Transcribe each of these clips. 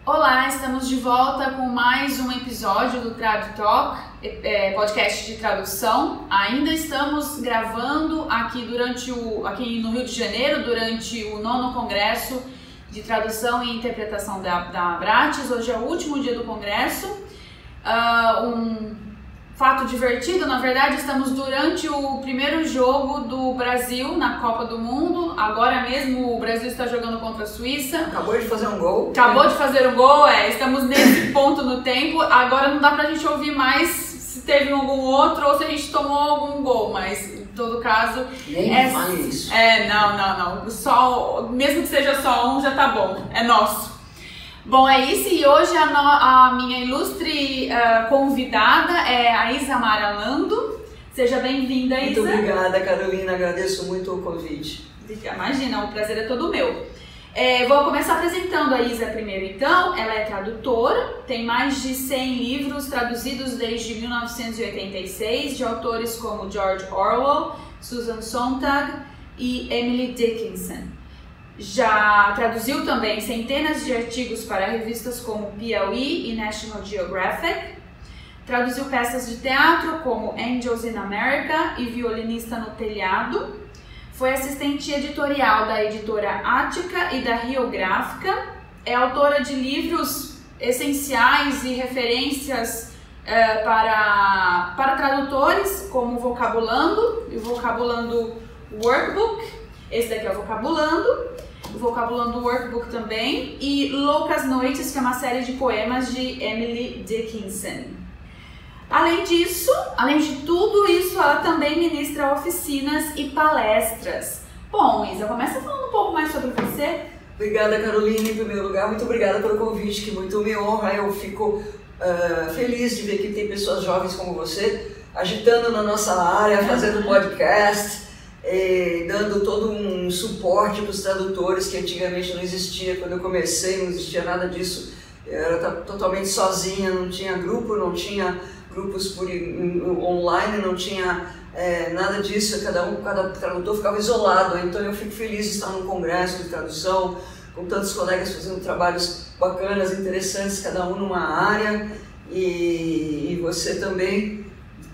Olá, estamos de volta com mais um episódio do Trad Talk, podcast de tradução. Ainda estamos gravando aqui no Rio de Janeiro, durante o 9º Congresso de Tradução e Interpretação da Abrates. Hoje é o último dia do Congresso. Um fato divertido, na verdade, estamos durante o primeiro jogo do Brasil na Copa do Mundo. Agora mesmo o Brasil está jogando contra a Suíça. Acabou de fazer um gol. Acabou de fazer um gol, estamos nesse ponto no tempo. Agora não dá pra gente ouvir mais se teve algum outro ou se a gente tomou algum gol, mas em todo caso... Nem fale isso. Não. Só, mesmo que seja só um, já tá bom. É nosso. Bom, é isso, e hoje a minha ilustre convidada é a Isamara Lando. Seja bem-vinda, Isa. Muito obrigada, Carolina, agradeço muito o convite. Imagina, o prazer é todo meu. Vou começar apresentando a Isa primeiro, então. Ela é tradutora, tem mais de 100 livros traduzidos desde 1986, de autores como George Orwell, Susan Sontag e Emily Dickinson. Já traduziu também centenas de artigos para revistas como Piauí e National Geographic. Traduziu peças de teatro como Angels in America e Violinista no Telhado. Foi assistente editorial da editora Ática e da Riográfica. É autora de livros essenciais e referências para tradutores, como Vocabulando e o Vocabulando Workbook. Esse daqui é o Vocabulando Workbook também, e Loucas Noites, que é uma série de poemas de Emily Dickinson. Além de tudo isso, ela também ministra oficinas e palestras. Bom, Isa, começa falando um pouco mais sobre você. Obrigada, Carolina, em primeiro lugar, muito obrigada pelo convite, que muito me honra. Eu fico feliz de ver que tem pessoas jovens como você, agitando na nossa área, fazendo podcast, dando todo um suporte para os tradutores, que antigamente não existia. Quando eu comecei, não existia nada disso. Eu era totalmente sozinha, não tinha grupo, não tinha grupos online, não tinha nada disso. Cada tradutor ficava isolado. Então eu fico feliz de estar num congresso de tradução, com tantos colegas fazendo trabalhos bacanas, interessantes, cada um numa área, e você também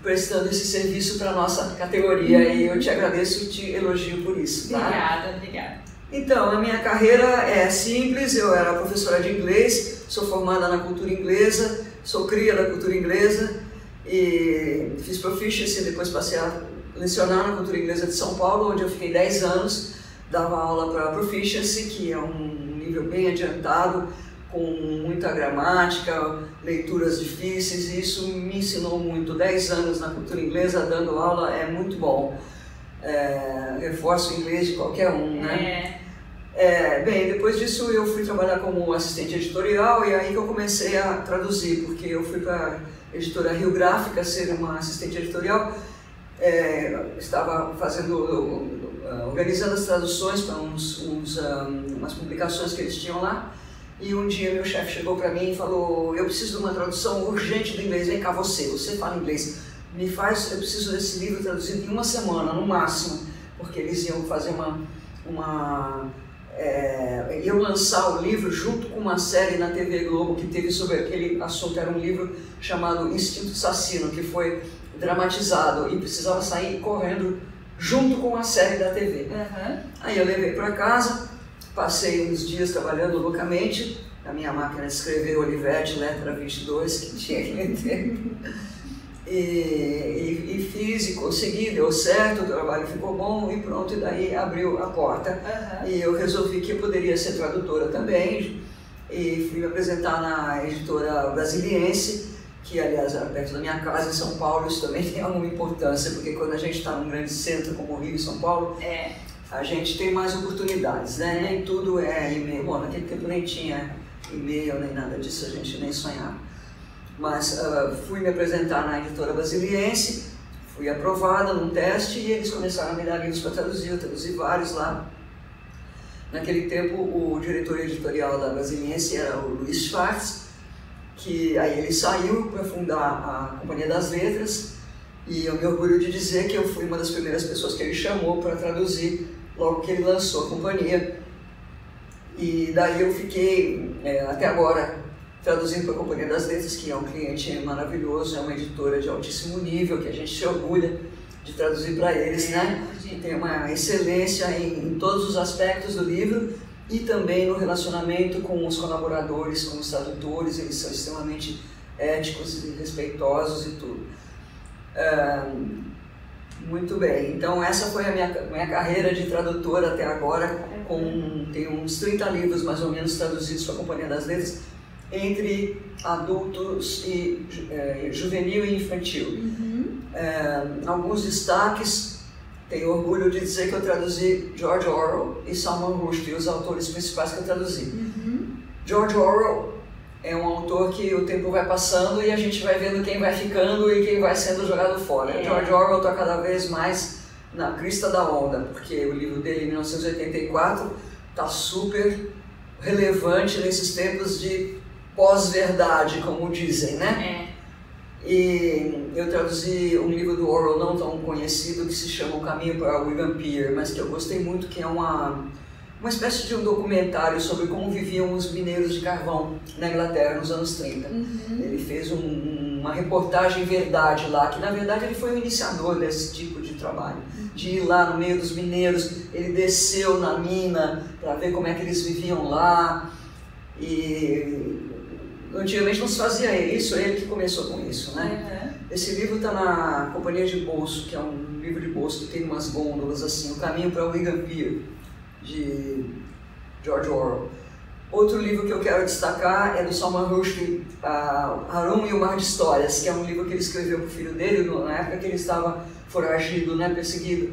prestando esse serviço para a nossa categoria, e eu te agradeço e te elogio por isso. Tá? Obrigada. Então, a minha carreira é simples. Eu era professora de inglês, sou formada na cultura inglesa, sou cria da cultura inglesa, e fiz proficiency, depois passei a lecionar na cultura inglesa de São Paulo, onde eu fiquei 10 anos, dava aula para proficiency, que é um nível bem adiantado, com muita gramática, leituras difíceis, e isso me ensinou muito. 10 anos na cultura inglesa dando aula é muito bom. Reforço o inglês de qualquer um, né? Bem, depois disso eu fui trabalhar como assistente editorial, e aí que eu comecei a traduzir, porque eu fui para a editora Riográfica ser uma assistente editorial. Estava organizando as traduções para umas publicações que eles tinham lá. E um dia meu chefe chegou para mim e falou: eu preciso de uma tradução urgente do inglês, vem cá você fala inglês, eu preciso desse livro traduzido em uma semana, no máximo, porque eles iam fazer iam lançar o livro junto com uma série na TV Globo que teve sobre aquele assunto. Era um livro chamado Instinto Assassino, que foi dramatizado e precisava sair correndo junto com a série da TV. Aí eu levei para casa. Passei uns dias trabalhando loucamente na minha máquina de escrever Olivetti, letra 22, que tinha que meter. E fiz e consegui, deu certo, o trabalho ficou bom e pronto, e daí abriu a porta. E eu resolvi que eu poderia ser tradutora também, e fui me apresentar na editora Brasiliense, que aliás era perto da minha casa em São Paulo. Isso também tem alguma importância, porque quando a gente está num grande centro como o Rio e São Paulo, a gente tem mais oportunidades, né? Nem tudo é e-mail. Bom, naquele tempo nem tinha e-mail, nem nada disso, a gente nem sonhava. Mas fui me apresentar na editora Brasiliense, fui aprovada num teste e eles começaram a me dar livros para traduzir. Eu traduzi vários lá. Naquele tempo, o diretor editorial da Brasiliense era o Luiz Schwartz, que aí ele saiu para fundar a Companhia das Letras, e eu me orgulho de dizer que eu fui uma das primeiras pessoas que ele chamou para traduzir logo que ele lançou a companhia. E daí eu fiquei até agora traduzido para a Companhia das Letras, que é um cliente maravilhoso, é uma editora de altíssimo nível, que a gente se orgulha de traduzir para eles, né? Que tem uma excelência em todos os aspectos do livro e também no relacionamento com os colaboradores, com os tradutores, eles são extremamente éticos e respeitosos e tudo. Muito bem, então essa foi a minha carreira de tradutora até agora, tem uns 30 livros mais ou menos traduzidos para a Companhia das Letras, entre adultos e juvenil e infantil. Alguns destaques, tenho orgulho de dizer que eu traduzi George Orwell e Salman Rushdie, os autores principais que eu traduzi. George Orwell é um autor que o tempo vai passando e a gente vai vendo quem vai ficando e quem vai sendo jogado fora. George Orwell está cada vez mais na crista da onda, porque o livro dele, em 1984, está super relevante nesses tempos de pós-verdade, como dizem, né? E eu traduzi um livro do Orwell não tão conhecido que se chama O Caminho para Wigan-Pier, mas que eu gostei muito, que é uma espécie de um documentário sobre como viviam os mineiros de carvão na Inglaterra nos anos 30. Ele fez uma reportagem verdade lá, que na verdade ele foi o iniciador desse tipo de trabalho, de ir lá no meio dos mineiros. Ele desceu na mina para ver como é que eles viviam lá, e antigamente não se fazia isso, ele que começou com isso, né? Esse livro está na Companhia de Bolso, que é um livro de bolso que tem umas gôndolas assim, O Caminho para Wigan-Pier, de George Orwell. Outro livro que eu quero destacar é do Salman Rushdie, Harun e o Mar de Histórias, que é um livro que ele escreveu para o filho dele na época que ele estava foragido, né, perseguido.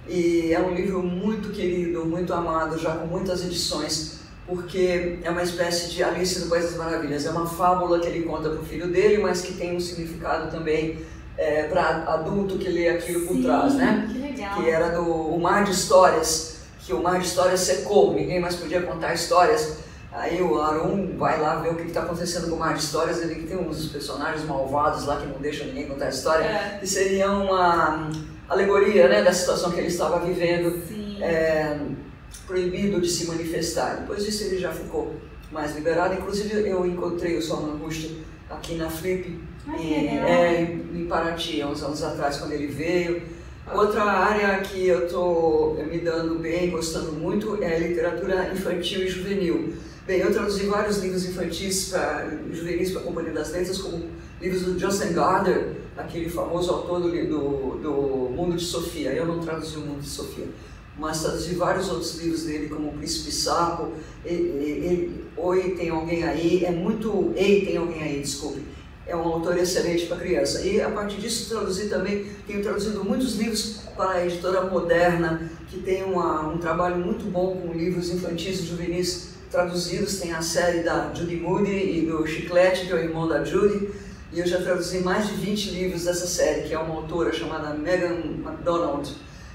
E é um livro muito querido, muito amado, já com muitas edições, porque é uma espécie de Alice no País das Maravilhas. É uma fábula que ele conta para o filho dele, mas que tem um significado também para adulto que lê aquilo por trás, né? Que legal. Que era do Mar de Histórias, que o Mar de Histórias secou, ninguém mais podia contar histórias. Aí o Harun vai lá ver o que está acontecendo com o Mar de Histórias, ele tem uns personagens malvados lá que não deixam ninguém contar a história, que seria uma alegoria, né, da situação que ele estava vivendo, proibido de se manifestar. Depois disso ele já ficou mais liberado. Inclusive eu encontrei o Salman Rushdie aqui na Flip, em Paraty, há uns anos atrás, quando ele veio. Outra área que eu estou me dando bem, gostando muito, é a literatura infantil e juvenil. Bem, eu traduzi vários livros infantis juvenis para a Companhia das Letras, como livros do Joseph Gardner, aquele famoso autor do Mundo de Sofia. Eu não traduzi o Mundo de Sofia, mas traduzi vários outros livros dele, como O Príncipe Sapo, Oi, Tem Alguém Aí, Ei, Tem Alguém Aí, desculpe. É um autor excelente para criança. E a partir disso tenho traduzido muitos livros para a editora Moderna, que tem um trabalho muito bom com livros infantis e juvenis traduzidos. Tem a série da Judy Moody e do Chiclete, que é o irmão da Judy. E eu já traduzi mais de 20 livros dessa série, que é uma autora chamada Megan MacDonald,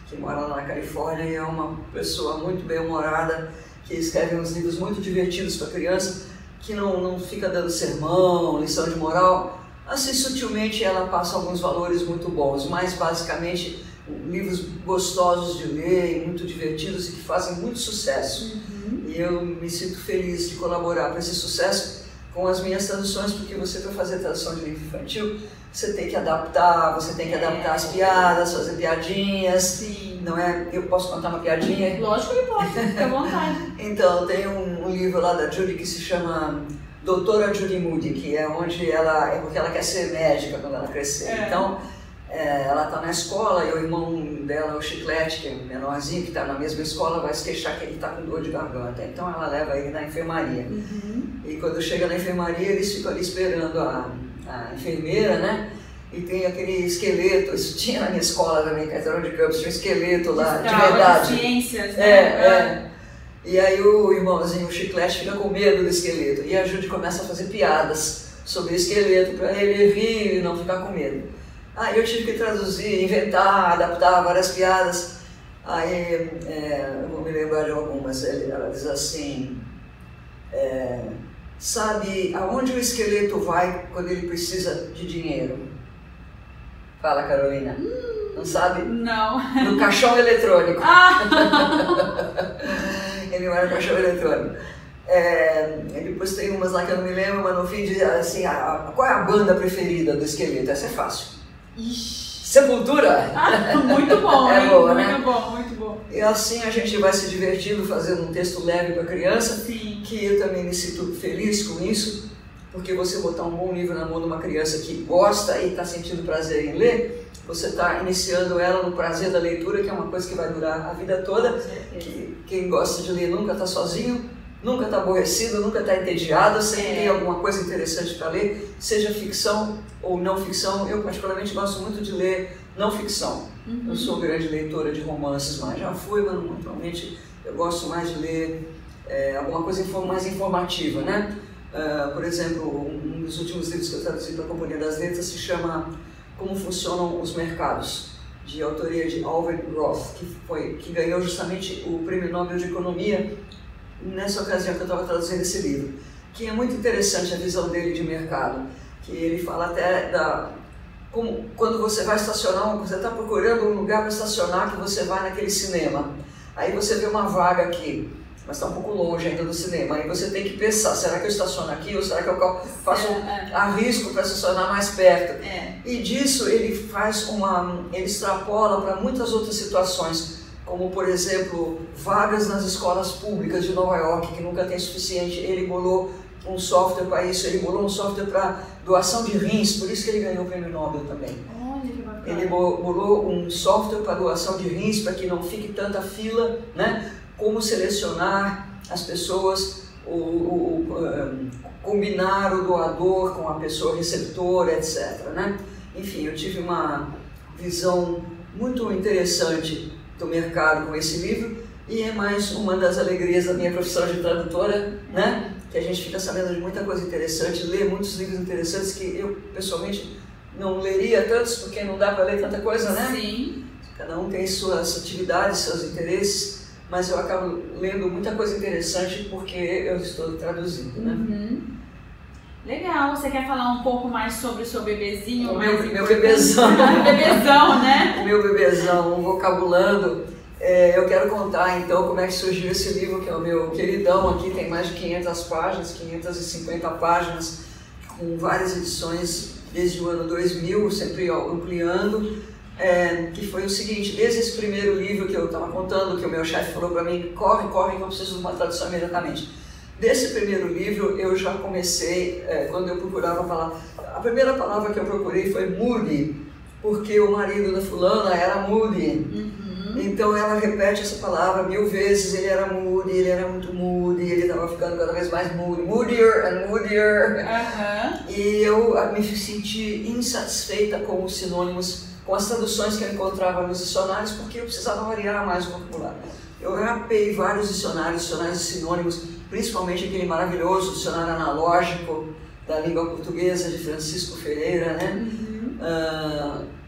que mora lá na Califórnia e é uma pessoa muito bem-humorada, que escreve uns livros muito divertidos para criança, que não fica dando sermão, lição de moral. Assim, sutilmente ela passa alguns valores muito bons, mas basicamente livros gostosos de ler, muito divertidos e que fazem muito sucesso. E eu me sinto feliz de colaborar para esse sucesso com as minhas traduções, porque você, para fazer tradução de livro infantil, você tem que adaptar, as piadas, fazer piadinhas. Sim. Não é? Eu posso contar uma piadinha? Lógico que pode, fica à vontade. Então, tem um livro lá da Judy que se chama Doutora Judy Moody, que é onde é porque ela quer ser médica quando ela crescer. Então, ela está na escola e o irmão dela, o Chiclete, que é um menorzinho, que está na mesma escola, vai se queixar que ele está com dor de garganta. Então ela leva ele na enfermaria. E quando chega na enfermaria, eles ficam ali esperando a enfermeira, né? E tem aquele esqueleto, isso tinha na minha escola também, Caetano de Campos, tinha um esqueleto lá, de verdade. De ciências, né? E aí o irmãozinho, o Chiclete, fica com medo do esqueleto. E a Judy começa a fazer piadas sobre o esqueleto, para ele vir e não ficar com medo. Aí eu tive que traduzir, inventar, adaptar várias piadas. Aí eu vou me lembrar de algumas. Ela diz assim, sabe aonde o esqueleto vai quando ele precisa de dinheiro? Fala, Carolina. Não sabe? Não. No caixão eletrônico. Ele vai no caixão eletrônico. Depois tem umas lá que eu não me lembro, mas no fim diz assim, qual é a banda preferida do Esqueleto? Essa é fácil. Ixi. Sepultura! Muito bom, é hein? Boa, muito né? bom, muito bom. E assim a gente vai se divertindo fazendo um texto leve para criança, Sim. que eu também me sinto feliz com isso, porque você botar um bom livro na mão de uma criança que gosta e está sentindo prazer em ler, você está iniciando ela no prazer da leitura, que é uma coisa que vai durar a vida toda. Que quem gosta de ler nunca está sozinho, nunca está aborrecido, nunca está entediado, sempre tem alguma coisa interessante para ler, seja ficção ou não ficção. Eu particularmente gosto muito de ler não ficção. Eu sou grande leitora de romances, mas já fui, mas normalmente eu gosto mais de ler alguma coisa mais informativa, né? Por exemplo, um dos últimos livros que eu traduzi para a Companhia das Letras se chama Como Funcionam os Mercados, de autoria de Alfred Roth, que ganhou justamente o Prêmio Nobel de Economia nessa ocasião que eu estava traduzindo esse livro, que é muito interessante a visão dele de mercado, que ele fala até como quando você vai estacionar, você está procurando um lugar para estacionar, que você vai naquele cinema, aí você vê uma vaga aqui, mas está um pouco longe ainda do cinema, aí você tem que pensar, será que eu estaciono aqui ou será que eu faço arrisco para estacionar mais perto? E disso ele ele extrapola para muitas outras situações, como por exemplo, vagas nas escolas públicas de Nova York, que nunca tem suficiente. Ele bolou um software para isso, ele bolou um software para doação de rins, por isso que ele ganhou o Prêmio Nobel também. Olha que bacana. Ele bolou um software para doação de rins, para que não fique tanta fila, né? Como selecionar as pessoas, combinar o doador com a pessoa receptora, etc. Né? Enfim, eu tive uma visão muito interessante do mercado com esse livro, e é mais uma das alegrias da minha profissão de tradutora, né? Que a gente fica sabendo de muita coisa interessante, lê muitos livros interessantes que eu pessoalmente não leria tantos, porque não dá para ler tanta coisa, né? Sim. Cada um tem suas atividades, seus interesses, mas eu acabo lendo muita coisa interessante porque eu estou traduzindo, né? Legal, você quer falar um pouco mais sobre o seu bebezinho? O meu bebezão. Bebezão, né? O meu bebezão, vocabulando. Eu quero contar então como é que surgiu esse livro, que é o meu queridão aqui, tem mais de 500 páginas, 550 páginas, com várias edições desde o ano 2000, sempre ampliando, que foi o seguinte: desde esse primeiro livro que eu estava contando, que o meu chefe falou para mim, corre, que eu preciso de uma tradução imediatamente. Desse primeiro livro eu já comecei, quando eu procurava falar, a primeira palavra que eu procurei foi moody, porque o marido da fulana era moody. Então ela repete essa palavra 1000 vezes, ele era moody, ele era muito moody, ele estava ficando cada vez mais moody, moodier and moodier. E eu me senti insatisfeita com os sinônimos, com as traduções que eu encontrava nos dicionários, porque eu precisava variar mais o vocabulário. Eu rapei vários dicionários de sinônimos, principalmente aquele maravilhoso dicionário analógico da língua portuguesa de Francisco Ferreira, né?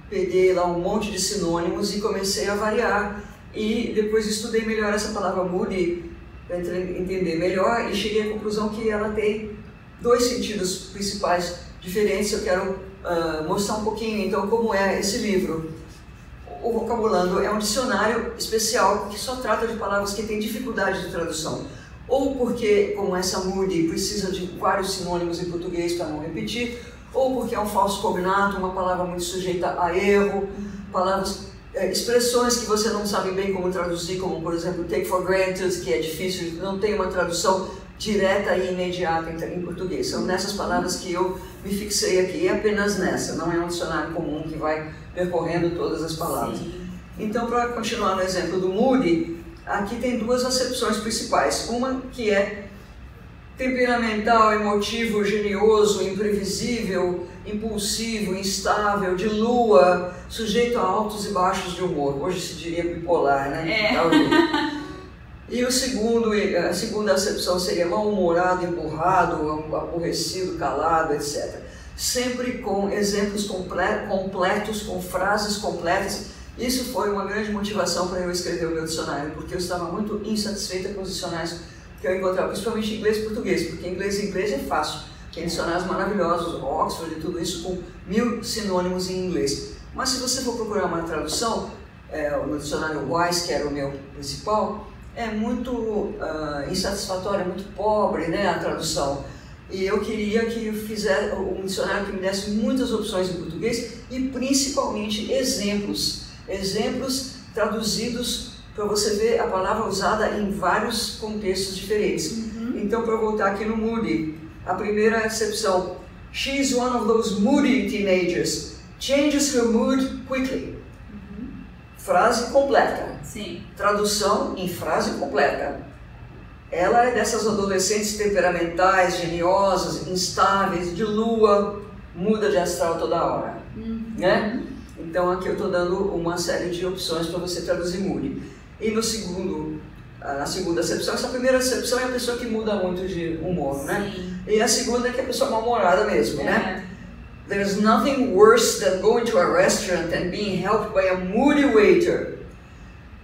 Peguei lá um monte de sinônimos e comecei a variar, e depois estudei melhor essa palavra moody para entender melhor, e cheguei à conclusão que ela tem dois sentidos principais diferentes. Eu quero mostrar um pouquinho então como é esse livro. O Vocabulando é um dicionário especial que só trata de palavras que têm dificuldade de tradução, ou porque, como essa moody, precisa de vários sinônimos em português para não repetir, ou porque é um falso cognato, uma palavra muito sujeita a erro, palavras, expressões que você não sabe bem como traduzir, como por exemplo take for granted, que é difícil, não tem uma tradução direta e imediata em português. São nessas palavras que eu me fixei aqui, e apenas nessa, não é um dicionário comum que vai percorrendo todas as palavras. Então, para continuar no exemplo do moody, aqui tem duas acepções principais. Uma que é temperamental, emotivo, genioso, imprevisível, impulsivo, instável, de lua, sujeito a altos e baixos de humor. Hoje se diria bipolar, né? E a segunda acepção seria mal-humorado, empurrado, aborrecido, calado, etc. Sempre com exemplos completos, com frases completas. Isso foi uma grande motivação para eu escrever o meu dicionário, porque eu estava muito insatisfeita com os dicionários que eu encontrava, principalmente inglês e português, porque inglês é fácil, tem dicionários maravilhosos, Oxford e tudo isso, com 1000 sinônimos em inglês. Mas se você for procurar uma tradução, no dicionário Wise, que era o meu principal, é muito insatisfatória, muito pobre, né, a tradução. E eu queria que um dicionário que me desse muitas opções em português e principalmente exemplos traduzidos para você ver a palavra usada em vários contextos diferentes. Então, para eu voltar aqui no Moody, a primeira acepção: she is one of those moody teenagers, changes her mood quickly. Frase completa. Sim. Tradução em frase completa. Ela é dessas adolescentes temperamentais, geniosas, instáveis, de lua, muda de astral toda hora, né? Então aqui eu estou dando uma série de opções para você traduzir Moody. E na segunda acepção, essa primeira acepção é a pessoa que muda muito de humor, né? E a segunda é que é a pessoa mal-humorada mesmo, né? There's nothing worse than going to a restaurant and being helped by a moody waiter.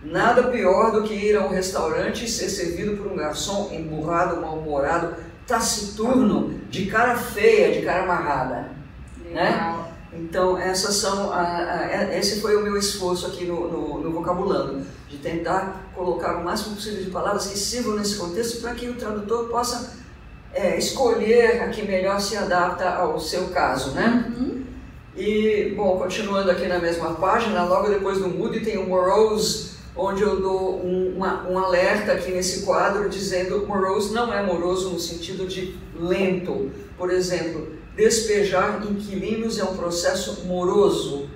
Nada pior do que ir a um restaurante e ser servido por um garçom emburrado, mal-humorado, taciturno, de cara feia, de cara amarrada. Né? Então, esse foi o meu esforço aqui no Vocabulando, de tentar colocar o máximo possível de palavras que sirvam nesse contexto para que o tradutor possa escolher a que melhor se adapta ao seu caso, né? E, bom, continuando aqui na mesma página, logo depois do Moody tem o morose, onde eu dou um alerta aqui nesse quadro dizendo morose não é moroso no sentido de lento. Por exemplo, despejar inquilinos é um processo moroso.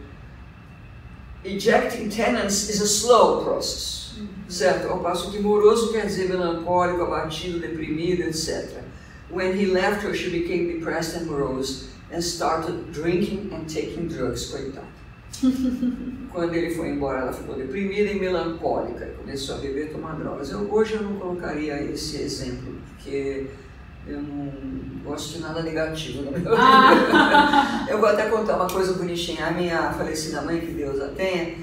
Ejecting tenants is a slow process. Certo? Ao passo que moroso quer dizer melancólico, abatido, deprimido, etc. When he left her, she became depressed and morose and started drinking and taking drugs. Coitado. Quando ele foi embora, ela ficou deprimida e melancólica e começou a beber e tomar drogas. Hoje eu não colocaria esse exemplo, porque eu não gosto de nada negativo no meu livro. Eu vou até contar uma coisa bonitinha. A minha falecida mãe, que Deus a tenha,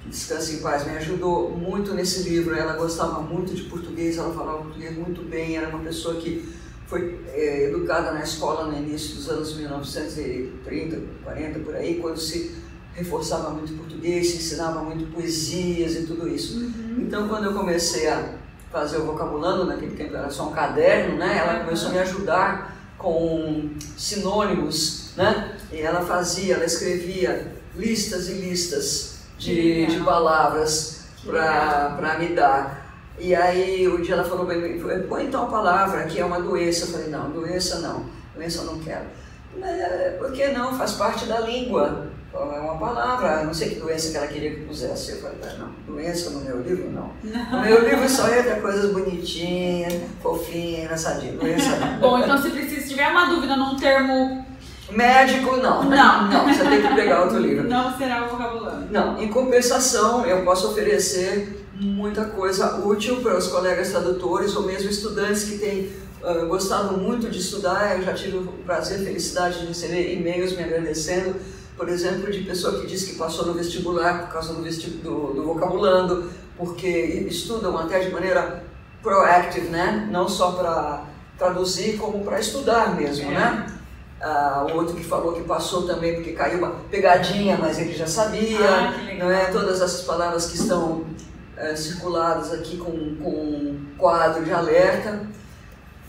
que descanse em paz, me ajudou muito nesse livro. Ela gostava muito de português, ela falava português muito bem, era uma pessoa que foi educada na escola no início dos anos 1930, 40, por aí, quando se reforçava muito português, se ensinava muito poesias e tudo isso. Então, quando eu comecei a fazer o Vocabulando, naquele tempo era só um caderno, né? Ela começou a me ajudar com sinônimos, né? E ela escrevia listas e listas de palavras para me dar. E aí, um dia ela falou bem, põe então a palavra que é uma doença. Eu falei, não, doença eu não quero. Por que não? Faz parte da língua. É uma palavra, não sei que doença que ela queria que pusesse. Eu falei, não, doença no meu livro não. No meu livro só entra coisas bonitinhas, fofinhas, engraçadinhas. Doença não. Bom, então se tiver uma dúvida num termo médico, não. Não, você tem que pegar outro livro. Não será o Vocabulando. Não, em compensação, eu posso oferecer muita coisa útil para os colegas tradutores ou mesmo estudantes que têm gostado muito de estudar. Eu já tive o prazer e felicidade de receber e-mails me agradecendo, por exemplo, de pessoa que disse que passou no vestibular por causa do Vocabulando, porque estudam até de maneira proactive, né? Não só para traduzir, como para estudar mesmo, né? O outro que falou que passou também porque caiu uma pegadinha, mas ele já sabia, não é? Todas essas palavras que estão circuladas aqui com um quadro de alerta.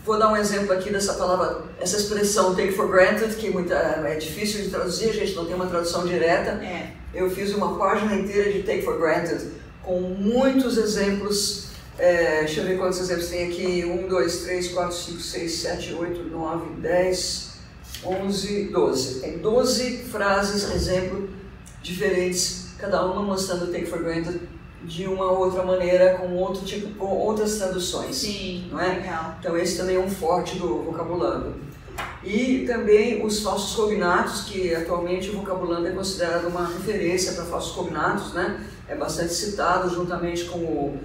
Vou dar um exemplo aqui dessa palavra, essa expressão take for granted, que é difícil de traduzir, a gente não tem uma tradução direta. Eu fiz uma página inteira de take for granted, com muitos exemplos. Deixa eu ver quantos exemplos tem aqui. 1, 2, 3, 4, 5, 6, 7, 8, 9, 10, 11, 12. Tem 12 frases, exemplo, diferentes, cada uma mostrando take for granted de uma outra maneira, com outras traduções. Sim, não é? Legal. Então esse também é um forte do Vocabulando. E também os falsos cognatos, que atualmente o Vocabulando é considerado uma referência para falsos cognatos, né? É bastante citado juntamente com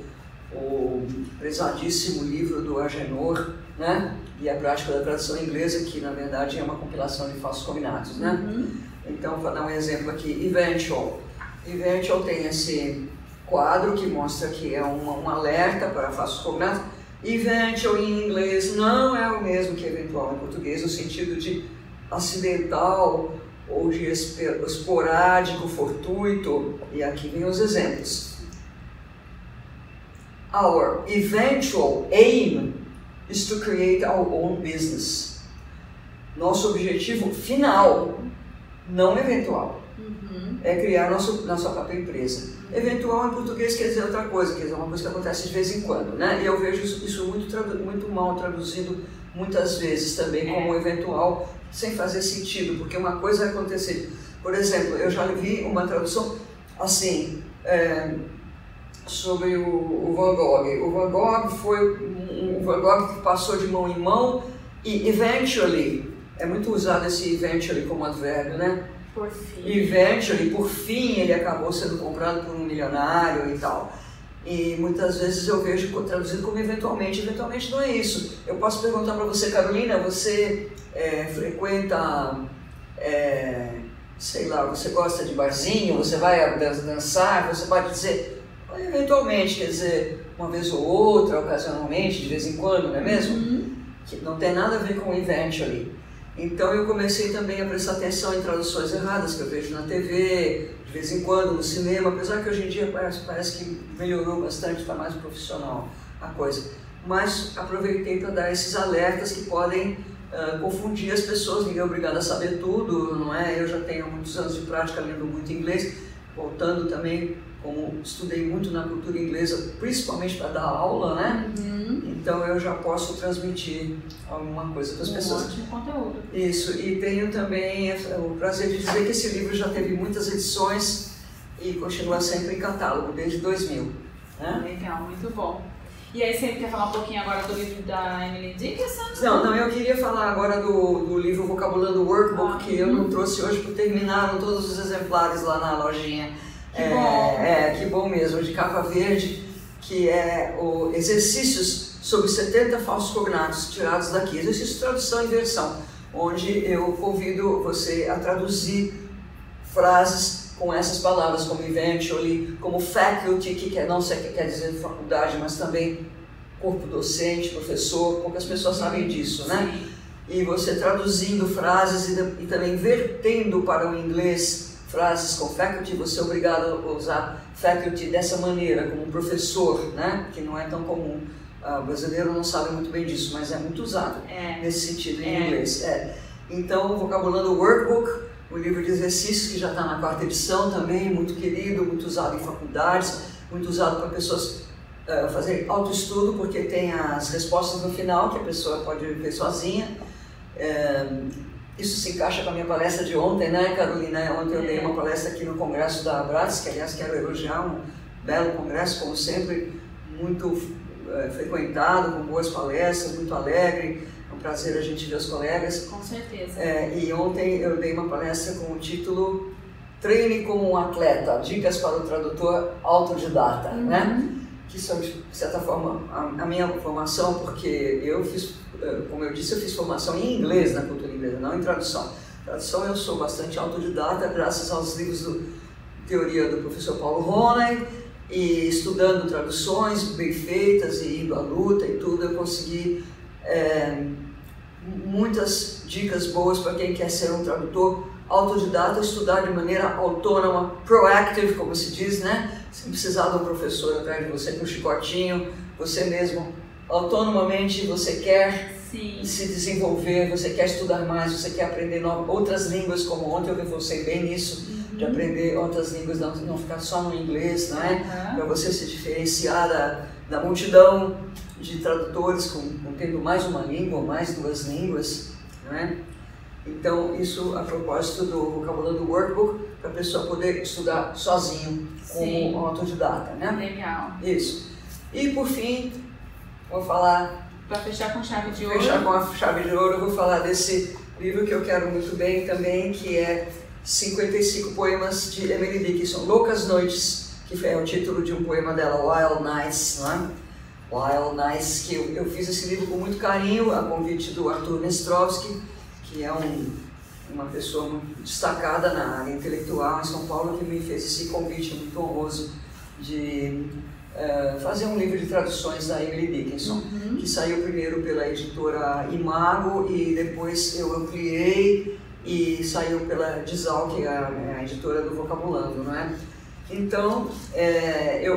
o prezadíssimo livro do Agenor, né? E a prática da tradução inglesa, que na verdade é uma compilação de falsos cognatos, né? Então, para dar um exemplo aqui, eventual. Eventual tem esse quadro que mostra que é um alerta para falsos cognatos. Eventual em inglês não é o mesmo que eventual em português, no sentido de acidental ou de esporádico, fortuito. E aqui vem os exemplos. our eventual aim is to create our own business. Nosso objetivo final, não eventual, é criar nossa própria empresa. Eventual em português quer dizer outra coisa, quer dizer uma coisa que acontece de vez em quando, né? E eu vejo isso muito mal traduzido muitas vezes também como eventual, sem fazer sentido, porque uma coisa é acontecer. Por exemplo, eu já vi uma tradução assim, sobre o Van Gogh. O Van Gogh foi um Van Gogh que passou de mão em mão e eventually, é muito usado esse eventually como advérbio, né? Por fim. Eventually, por fim, ele acabou sendo comprado por um milionário e tal. E muitas vezes eu vejo traduzido como eventualmente. Eventualmente não é isso. Eu posso perguntar para você, Carolina, você frequenta, sei lá, você gosta de barzinho, você vai dançar, você pode dizer eventualmente, quer dizer, uma vez ou outra, ocasionalmente, de vez em quando, não é mesmo? Que não tem nada a ver com eventually. Então eu comecei também a prestar atenção em traduções erradas que eu vejo na TV, de vez em quando no cinema, apesar que hoje em dia parece que melhorou bastante, está mais profissional a coisa. Mas aproveitei para dar esses alertas que podem confundir as pessoas, ninguém é obrigado a saber tudo, não é? Eu já tenho muitos anos de prática lendo muito inglês, voltando também, como estudei muito na cultura inglesa, principalmente para dar aula, né? Então eu já posso transmitir alguma coisa para as pessoas. Ótimo conteúdo. Isso, e tenho também o prazer de dizer que esse livro já teve muitas edições e continua sempre em catálogo, desde 2000. Né? Legal, muito bom. E aí você quer falar um pouquinho agora do livro da Emily Dickinson? Não, eu queria falar agora do livro Vocabulando Workbook, que eu não trouxe hoje porque terminaram todos os exemplares lá na lojinha. Que bom! Que bom mesmo, de capa verde, que é o Exercícios sobre 70 falsos cognatos tirados daqui, exercício de tradução e versão, onde eu convido você a traduzir frases com essas palavras, como eventually, como faculty, que não quer dizer faculdade, mas também corpo docente, professor, poucas pessoas sabem disso, né? Sim. E você traduzindo frases e também invertendo para o inglês frases com faculty, você é obrigado a usar faculty dessa maneira, como professor, né? Que não é tão comum. O brasileiro não sabe muito bem disso, mas é muito usado nesse sentido em inglês. Então, Vocabulando Workbook, o livro de exercícios que já está na 4ª edição também, muito querido, muito usado em faculdades, muito usado para pessoas fazerem autoestudo, porque tem as respostas no final que a pessoa pode ver sozinha. Isso se encaixa com a minha palestra de ontem, né, Carolina? Ontem eu dei uma palestra aqui no Congresso da Abrats, que aliás quero elogiar, um belo congresso, como sempre, muito frequentado, com boas palestras, muito alegre, é um prazer a gente ver os colegas. Com certeza. E ontem eu dei uma palestra com o título Treine como um atleta, dicas para o tradutor autodidata, né? Que são, de certa forma, a minha formação, porque eu fiz, como eu disse, eu fiz formação em inglês na cultura inglesa, não em tradução. Tradução eu sou bastante autodidata, graças aos livros de teoria do professor Paulo Ronay, e estudando traduções bem feitas e indo à luta e tudo, eu consegui muitas dicas boas para quem quer ser um tradutor autodidata, estudar de maneira autônoma, proactive, como se diz, né? Sem precisar de um professor atrás de você com um chicotinho, você mesmo, autonomamente, você quer se desenvolver, você quer estudar mais, você quer aprender outras línguas, como ontem eu reforcei bem nisso, de aprender outras línguas, não ficar só no inglês, né? Para você se diferenciar da multidão de tradutores tendo mais uma língua, mais 2 línguas, né? Então, isso a propósito do Vocabulando Workbook, para a pessoa poder estudar sozinho, como autodidata, né? Legal. Isso. E por fim, vou falar... Para fechar com chave de ouro. Fechar com a chave de ouro, eu vou falar desse livro que eu quero muito bem também, que é 55 poemas de Emily Dickinson, Loucas Noites, que é o título de um poema dela, Wild Nights, né? Wild Nights, que eu fiz esse livro com muito carinho, a convite do Arthur Nestrovsky, que é uma pessoa muito destacada na área intelectual em São Paulo, que me fez esse convite muito honroso de fazer um livro de traduções da Emily Dickinson, que saiu primeiro pela editora Imago e depois eu ampliei e saiu pela Dizal, que é a editora do Vocabulando, não é? Então,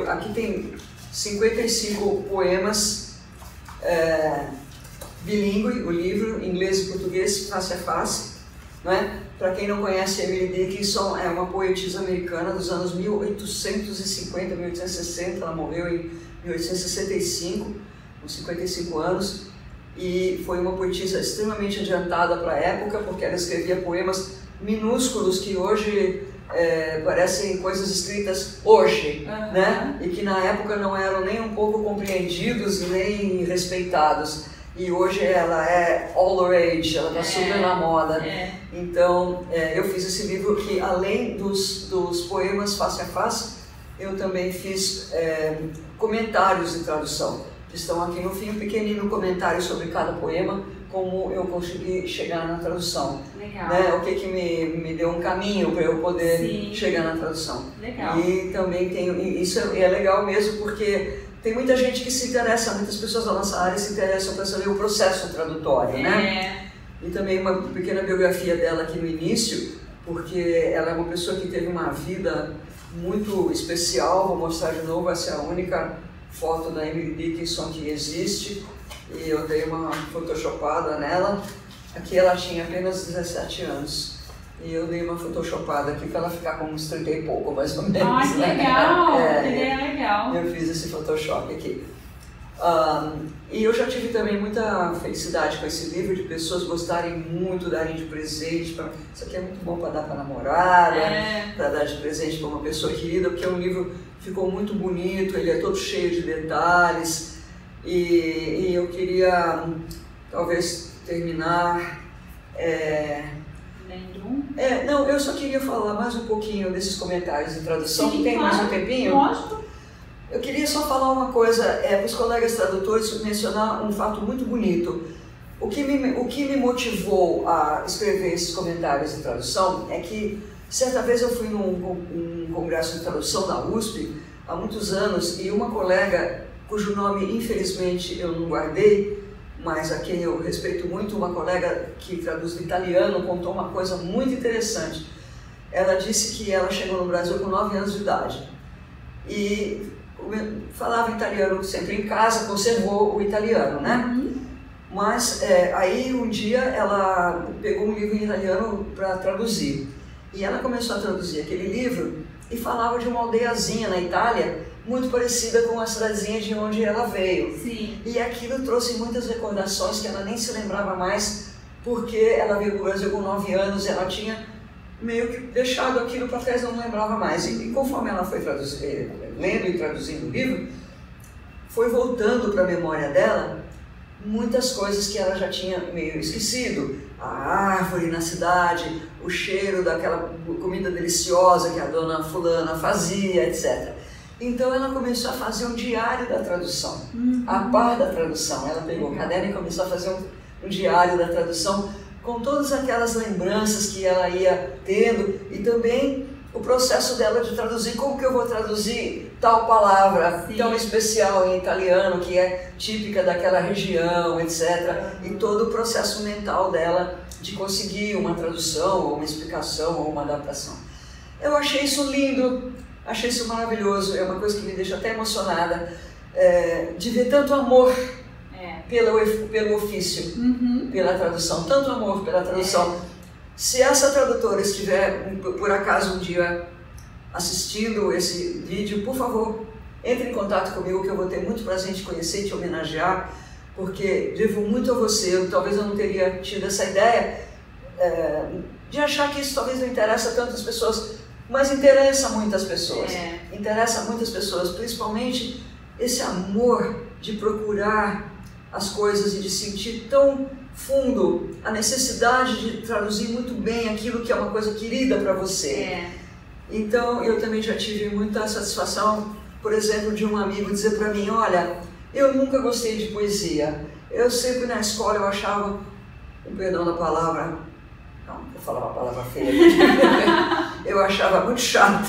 aqui tem 55 poemas, bilíngue, o livro, inglês e português, face a face. Não é? Para quem não conhece, Emily Dickinson é uma poetisa americana dos anos 1850, 1860, ela morreu em 1865, com 55 anos, e foi uma poetisa extremamente adiantada para a época, porque ela escrevia poemas minúsculos que hoje parecem coisas escritas hoje, né? E que na época não eram nem um pouco compreendidos e nem respeitados. E hoje ela é all the rage, ela está super na moda. Então, eu fiz esse livro que, além dos poemas face a face, eu também fiz comentários de tradução, que estão aqui no fim, um pequenino comentário sobre cada poema, como eu consegui chegar na tradução. Legal. Né? O que me deu um caminho para eu poder chegar na tradução. Legal. E também tenho, isso é legal mesmo, porque tem muita gente que se interessa, muitas pessoas da nossa área se interessam para saber o processo tradutório, né? E também uma pequena biografia dela aqui no início, porque ela é uma pessoa que teve uma vida muito especial. Vou mostrar de novo, essa é a única foto da Emily Dickinson que existe, e eu dei uma photoshopada nela. Aqui ela tinha apenas 17 anos. E eu dei uma photoshopada aqui para ela ficar com uns 30 e pouco, mais ou menos. Ah, que legal! Que ideia legal! Eu fiz esse photoshop aqui. E eu já tive também muita felicidade com esse livro, de pessoas gostarem muito, darem de presente. Isso aqui é muito bom para dar para namorada, para dar de presente para uma pessoa querida, porque é um livro que ficou muito bonito, ele é todo cheio de detalhes. E eu queria, talvez, terminar... não, eu só queria falar mais um pouquinho desses comentários de tradução. Sim, tem claro, mais um tempinho? Lógico. Eu queria só falar uma coisa para os colegas tradutores, mencionar um fato muito bonito. O que me motivou a escrever esses comentários de tradução é que, certa vez eu fui num congresso de tradução na USP, há muitos anos, e uma colega, cujo nome infelizmente eu não guardei, mas a quem eu respeito muito, uma colega que traduz do italiano, contou uma coisa muito interessante. Ela disse que ela chegou no Brasil com 9 anos de idade e falava italiano sempre em casa, conservou o italiano, né? Mas aí um dia ela pegou um livro em italiano para traduzir, e ela começou a traduzir aquele livro e falava de uma aldeiazinha na Itália muito parecida com a cidadezinha de onde ela veio. Sim. E aquilo trouxe muitas recordações que ela nem se lembrava mais, porque ela veio para o Brasil com 9 anos, ela tinha meio que deixado aquilo para trás, não lembrava mais. E conforme ela foi lendo e traduzindo o livro, foi voltando para a memória dela muitas coisas que ela já tinha meio esquecido. A árvore na cidade, o cheiro daquela comida deliciosa que a dona fulana fazia, etc. Então ela começou a fazer um diário da tradução, a par da tradução. Ela pegou o caderno e começou a fazer um diário da tradução, com todas aquelas lembranças que ela ia tendo, e também o processo dela de traduzir, como que eu vou traduzir tal palavra tão especial em italiano, que é típica daquela região, etc. E todo o processo mental dela de conseguir uma tradução, ou uma explicação, ou uma adaptação. Eu achei isso lindo, achei isso maravilhoso, é uma coisa que me deixa até emocionada, de ver tanto amor pelo ofício, pela tradução, tanto amor pela tradução. Se essa tradutora estiver, por acaso, um dia assistindo esse vídeo, por favor, entre em contato comigo, que eu vou ter muito prazer em te conhecer e te homenagear, porque devo muito a você. Talvez eu não teria tido essa ideia de achar que isso talvez não interessa tantas pessoas, mas interessa muitas pessoas. Interessa muitas pessoas, principalmente esse amor de procurar as coisas e de sentir tão fundo a necessidade de traduzir muito bem aquilo que é uma coisa querida para você. Então eu também já tive muita satisfação, por exemplo, de um amigo dizer para mim: olha, eu nunca gostei de poesia, eu sempre na escola eu achava, com perdão da palavra, não vou falar uma palavra feia, eu achava muito chato.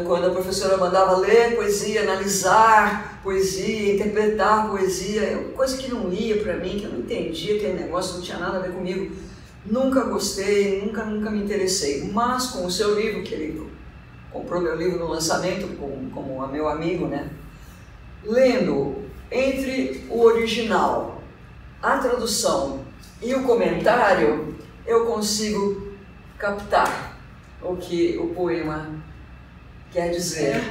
Quando a professora mandava ler poesia, analisar poesia, interpretar poesia, coisa que não ia para mim, que eu não entendia aquele negócio, não tinha nada a ver comigo. Nunca gostei, nunca me interessei. Mas com o seu livro, que ele comprou meu livro no lançamento, como meu amigo, né? Lendo entre o original, a tradução e o comentário, eu consigo captar o que o poema quer dizer,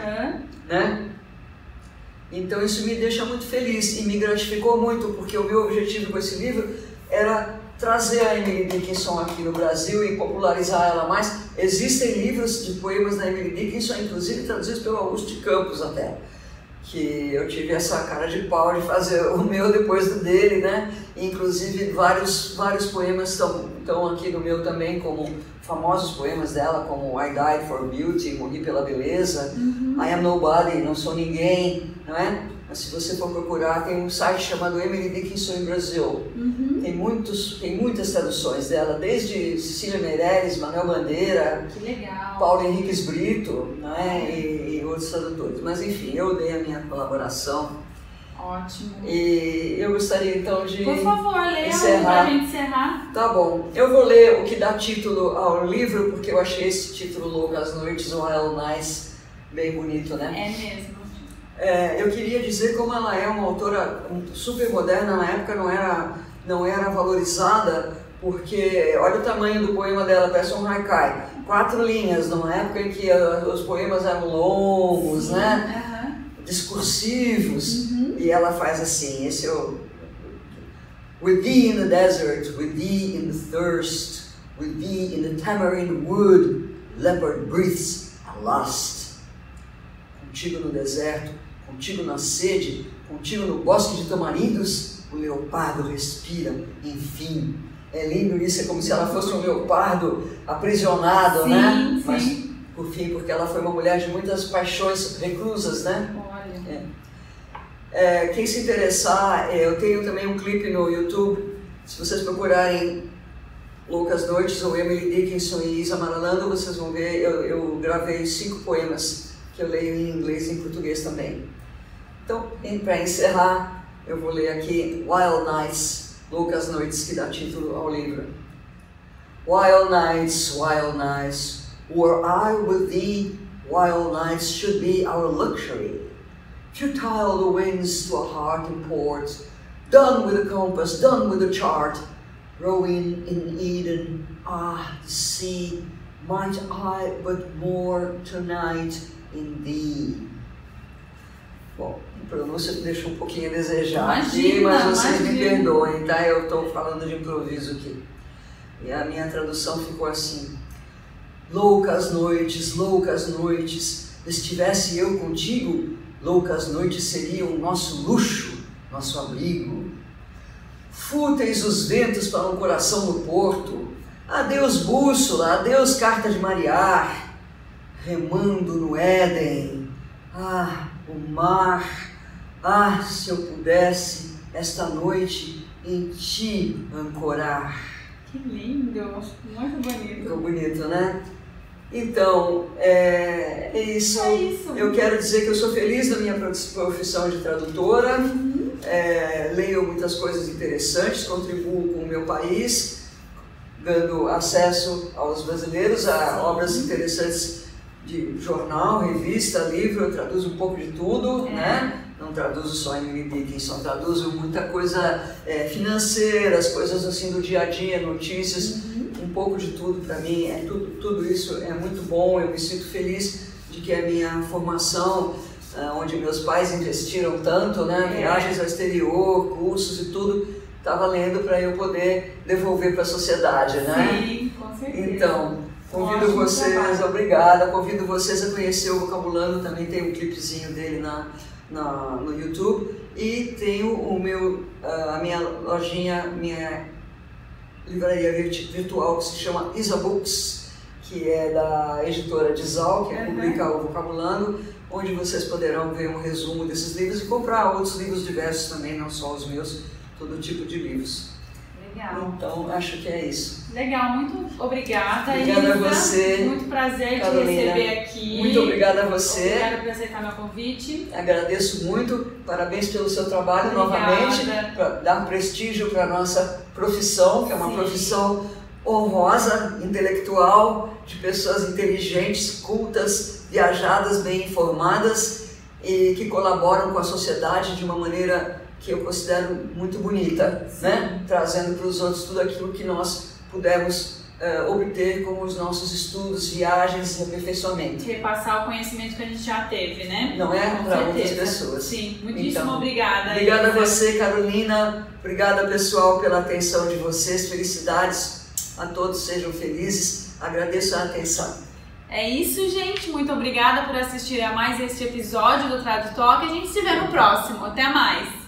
né? Então isso me deixa muito feliz e me gratificou muito, porque o meu objetivo com esse livro era trazer a Emily Dickinson aqui no Brasil e popularizar ela mais. Existem livros de poemas da Emily Dickinson, inclusive traduzidos pelo Augusto de Campos até, que eu tive essa cara de pau de fazer o meu depois do dele, né? Inclusive vários poemas estão aqui no meu também, como famosos poemas dela, como I Died for Beauty, Morri pela Beleza, I Am Nobody, Não Sou Ninguém, não é? Mas se você for procurar, tem um site chamado Emily Dickinson em Brasil. Tem muitas traduções dela, desde Cecília Meirelles, Manuel Bandeira, que legal. Paulo Henriques Brito, né? E outros tradutores. Mas enfim, eu dei a minha colaboração. Ótimo. E eu gostaria então de Por favor, leia encerrar. pra gente encerrar. Tá bom. Eu vou ler o que dá título ao livro, porque eu achei esse título Loucas Noites, Wild Nights, bem bonito, né? É mesmo. Eu queria dizer como ela é uma autora super moderna, na época não era valorizada, porque olha o tamanho do poema dela, parece um haikai. 4 linhas, numa época em que os poemas eram longos, né? Discursivos, e ela faz assim, esse é o With thee in the desert, with thee in the thirst, with thee in the tamarind wood, leopard breathes at last. Contigo no deserto, contigo na sede, contigo no bosque de tamarindos, o leopardo respira, enfim. É lindo isso, é como se ela fosse um leopardo aprisionado, né? Sim. Mas, por fim, porque ela foi uma mulher de muitas paixões reclusas, né? Olha. Quem se interessar, eu tenho também um clipe no YouTube, se vocês procurarem Loucas Noites ou Emily Dickinson e Isa Maralando, vocês vão ver, eu gravei 5 poemas que eu leio em inglês e em português também. Então, para encerrar, eu vou ler aqui Wild Nights, Loucas Noites, que dá título ao livro. Wild nights, were I with thee, wild nights should be our luxury. Futile the winds to a heart in port, done with the compass, done with the chart, rowing in Eden, the sea, might I but more tonight in thee. Bom, a pronúncia me deixou um pouquinho a desejar aqui, mas vocês me perdoem, tá? Eu estou falando de improviso aqui. E a minha tradução ficou assim: loucas noites, estivesse eu contigo, loucas noites seriam nosso luxo, nosso abrigo. Fúteis os ventos para um coração no porto, adeus bússola, adeus carta de marear, remando no Éden, o mar, se eu pudesse esta noite em ti ancorar. Que lindo, muito bonito. Ficou bonito, né? Então, é isso. Eu quero dizer que eu sou feliz da minha profissão de tradutora, leio muitas coisas interessantes, contribuo com o meu país, dando acesso aos brasileiros a obras interessantes de jornal, revista, livro, eu traduzo um pouco de tudo, né? Não traduzo só em Emily Dickinson, traduzo muita coisa financeira, as coisas assim do dia a dia, notícias, um pouco de tudo para mim, tudo isso é muito bom, eu me sinto feliz de que a minha formação, onde meus pais investiram tanto, né? Viagens ao exterior, cursos e tudo, está valendo para eu poder devolver para a sociedade, né? Sim, com certeza. Então, convido vocês, obrigada, convido vocês a conhecer o Vocabulando, também tem um clipezinho dele no YouTube, e tenho a minha lojinha, minha livraria virtual que se chama Isa Books, que é da editora Dizal, que publica o Vocabulando, onde vocês poderão ver um resumo desses livros e comprar outros livros diversos também, não só os meus, todo tipo de livros. Legal. Então, acho que é isso. Legal, muito obrigada. Obrigada a você. Muito prazer Carolina, te receber aqui. Muito obrigada a você. Obrigada por aceitar meu convite. Agradeço muito. Parabéns pelo seu trabalho novamente, para dar prestígio para a nossa profissão, que é uma profissão honrosa, intelectual, de pessoas inteligentes, cultas, viajadas, bem informadas e que colaboram com a sociedade de uma maneira que eu considero muito bonita, né? Trazendo para os outros tudo aquilo que nós pudemos obter com os nossos estudos, viagens e aperfeiçoamento. Repassar o conhecimento que a gente já teve, né? Não é? Para outras pessoas. Sim, muitíssimo obrigada. Obrigada a você, Carolina. Obrigada, pessoal, pela atenção de vocês. Felicidades a todos, sejam felizes. Agradeço a atenção. É isso, gente. Muito obrigada por assistir a mais este episódio do Tradutalk. A gente se vê no próximo. Até mais!